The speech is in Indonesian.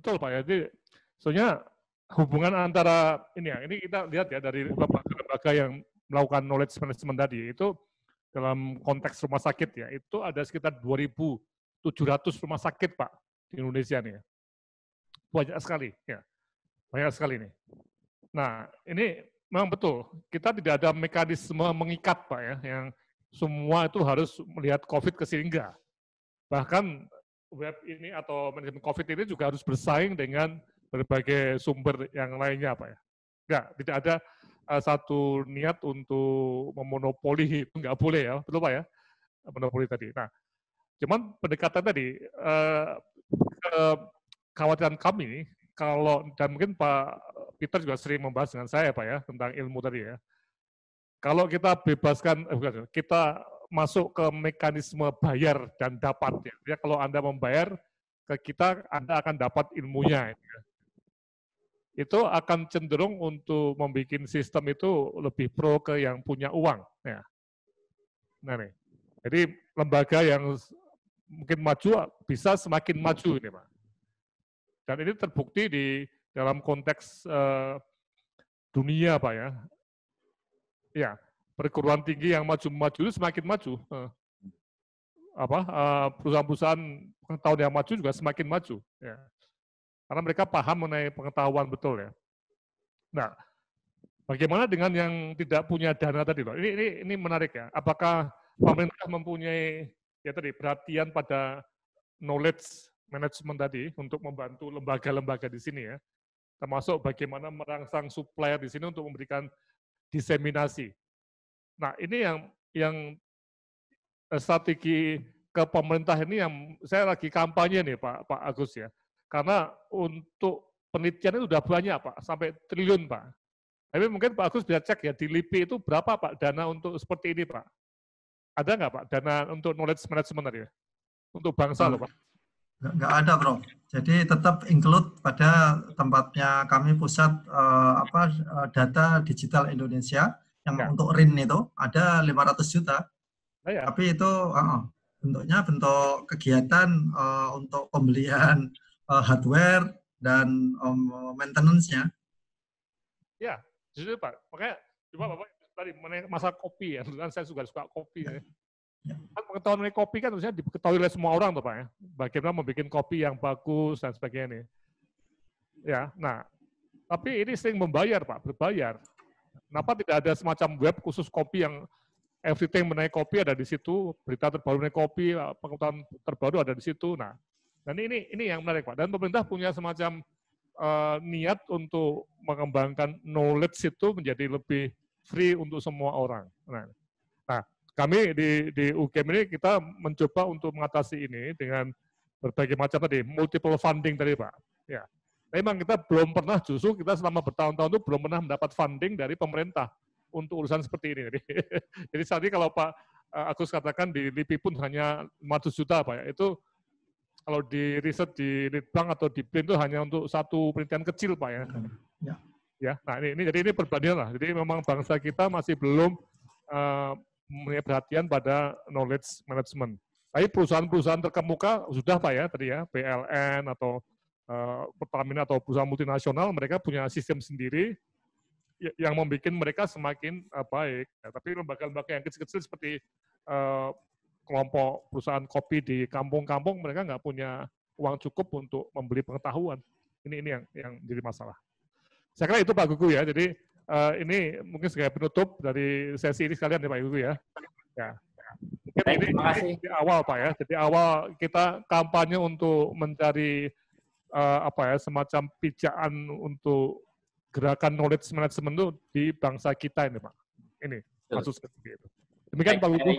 betul Pak ya. Jadi soalnya hubungan antara ini kita lihat ya dari lembaga-lembaga yang melakukan knowledge management tadi itu dalam konteks rumah sakit ya, itu ada sekitar 2.700 rumah sakit Pak di Indonesia nih. Banyak sekali ya. Banyak sekali nih. Nah, ini memang betul, kita tidak ada mekanisme mengikat Pak ya, yang semua itu harus melihat COVID ke sini, enggak. Bahkan web ini atau manajemen COVID ini juga harus bersaing dengan berbagai sumber yang lainnya Pak ya. Enggak, tidak ada satu niat untuk memonopoli, itu enggak boleh ya, betul Pak ya, monopoli tadi. Nah, cuman pendekatan tadi, kekhawatiran kami, kalau, dan mungkin Pak Peter juga sering membahas dengan saya Pak ya, tentang ilmu tadi ya. Kalau kita bebaskan, kita masuk ke mekanisme bayar dan dapat ya. Kalau Anda membayar ke kita, Anda akan dapat ilmunya. Ya. Itu akan cenderung untuk membuat sistem itu lebih pro ke yang punya uang. Ya. Nah nih, jadi lembaga yang mungkin maju bisa semakin maju ini Pak. Dan ini terbukti di dalam konteks dunia Pak ya. Ya, perguruan tinggi yang maju-maju itu semakin maju. Perusahaan-perusahaan pengetahuan yang maju juga semakin maju. Ya. Karena mereka paham mengenai pengetahuan betul ya. Nah, bagaimana dengan yang tidak punya dana tadi loh? Ini menarik ya. Apakah pemerintah mempunyai ya tadi perhatian pada knowledge management tadi untuk membantu lembaga-lembaga di sini ya, termasuk bagaimana merangsang supplier di sini untuk memberikan diseminasi. Nah ini yang strategi ke pemerintah ini yang saya lagi kampanye nih Pak Agus ya, karena untuk penelitian itu sudah banyak Pak, sampai triliun Pak. Tapi mungkin Pak Agus bisa cek ya di LIPI itu berapa Pak dana untuk seperti ini Pak? Ada nggak Pak dana untuk knowledge management tadi ya? Untuk bangsa loh Pak? Nggak ada Bro. Jadi tetap include pada tempatnya kami pusat data digital Indonesia yang ya. Untuk RIN itu ada 500 juta. Ya. Tapi itu bentuknya bentuk kegiatan untuk pembelian hardware dan maintenance-nya. Ya, justru Pak. Makanya coba Bapak tadi masalah kopi ya. Kan saya suka kopi ya. Kan pengetahuan mengenai kopi kan harusnya diketahui oleh semua orang tuh Pak ya. Bagaimana membuat kopi yang bagus dan sebagainya. Ya, nah, tapi ini sering membayar Pak, berbayar. Kenapa tidak ada semacam web khusus kopi yang everything mengenai kopi ada di situ, berita terbaru mengenai kopi, pengetahuan terbaru ada di situ. Nah, dan ini yang menarik Pak. Dan pemerintah punya semacam niat untuk mengembangkan knowledge itu menjadi lebih free untuk semua orang. Nah kami di UGM ini kita mencoba untuk mengatasi ini dengan berbagai macam tadi, multiple funding tadi Pak. Ya, memang kita belum pernah, justru kita selama bertahun-tahun itu belum pernah mendapat funding dari pemerintah untuk urusan seperti ini. Jadi saat ini kalau Pak Agus katakan di LIPI pun hanya 500 juta Pak ya, itu kalau di riset di Litbang atau di BRIN itu hanya untuk satu penelitian kecil Pak ya. Ya, nah jadi ini perbandingan lah. Jadi memang bangsa kita masih belum mempunyai perhatian pada knowledge management. Tapi perusahaan-perusahaan terkemuka sudah Pak ya tadi ya, PLN atau Pertamina atau perusahaan multinasional, mereka punya sistem sendiri yang membuat mereka semakin baik. Ya, tapi lembaga-lembaga yang kecil-kecil seperti kelompok perusahaan kopi di kampung-kampung, mereka nggak punya uang cukup untuk membeli pengetahuan. Ini yang jadi masalah. Saya kira itu Pak Gugu ya. Jadi ini mungkin sebagai penutup dari sesi ini sekalian ya Pak Gugu ya. Mungkin ini di awal Pak ya. Jadi awal kita kampanye untuk mencari semacam pijakan untuk gerakan knowledge management itu di bangsa kita ini Pak. Ini kasus seperti itu. Demikian Pak Gugu.